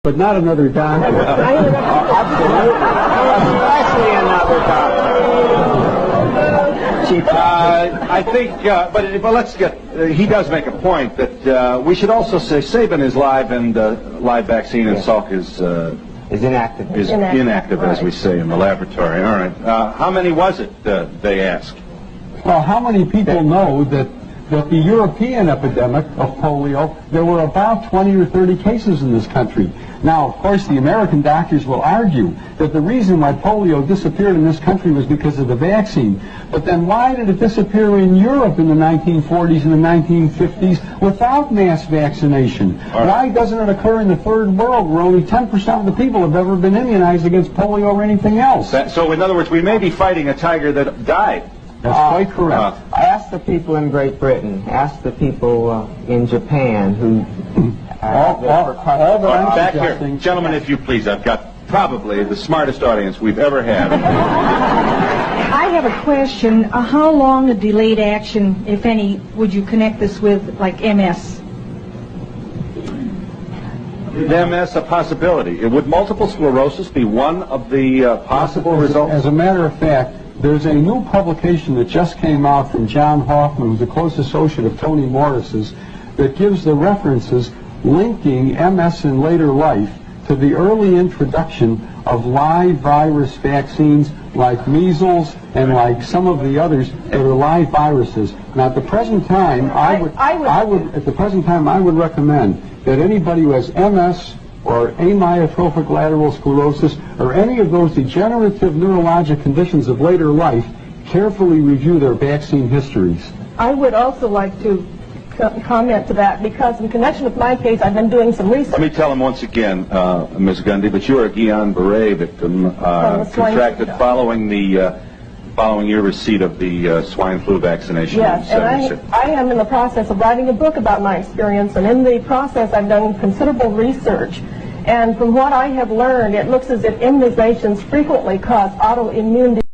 But not another doctor. Especially another doctor. I think, but let's get, he does make a point that we should also say Sabin is live and live vaccine and Salk is inactive. Is inactive, as we say in the laboratory. All right. How many was it, they ask? Well, how many people know that the European epidemic of polio, there were about 20 or 30 cases in this country. Now, of course, the American doctors will argue that the reason why polio disappeared in this country was because of the vaccine. But then why did it disappear in Europe in the 1940s and the 1950s without mass vaccination? Why doesn't it occur in the third world where only 10% of the people have ever been immunized against polio or anything else? So, in other words, we may be fighting a tiger that died. That's quite correct. Ask the people in Great Britain. Ask the people in Japan who... Back here. Gentlemen, if you please. I've got probably the smartest audience we've ever had. I have a question. How long a delayed action, if any, would you connect this with, like MS? MS a possibility. Would multiple sclerosis be one of the possible results? As a matter of fact, there's a new publication that just came out from John Hoffman, who's a close associate of Tony Morris's, that gives the references linking MS in later life to the early introduction of live virus vaccines like measles and like some of the others that are live viruses. Now, at the present time, I would recommend that anybody who has MS or amyotrophic lateral sclerosis or any of those degenerative neurologic conditions of later life carefully review their vaccine histories. I would also like to comment to that, because in connection with my case, I've been doing some research. Let me tell him once again, Ms. Gundy, that you are a Guillain-Barré victim contracted following your receipt of the swine flu vaccination. Yes, and I am in the process of writing a book about my experience, and in the process I've done considerable research. And from what I have learned, it looks as if immunizations frequently cause autoimmune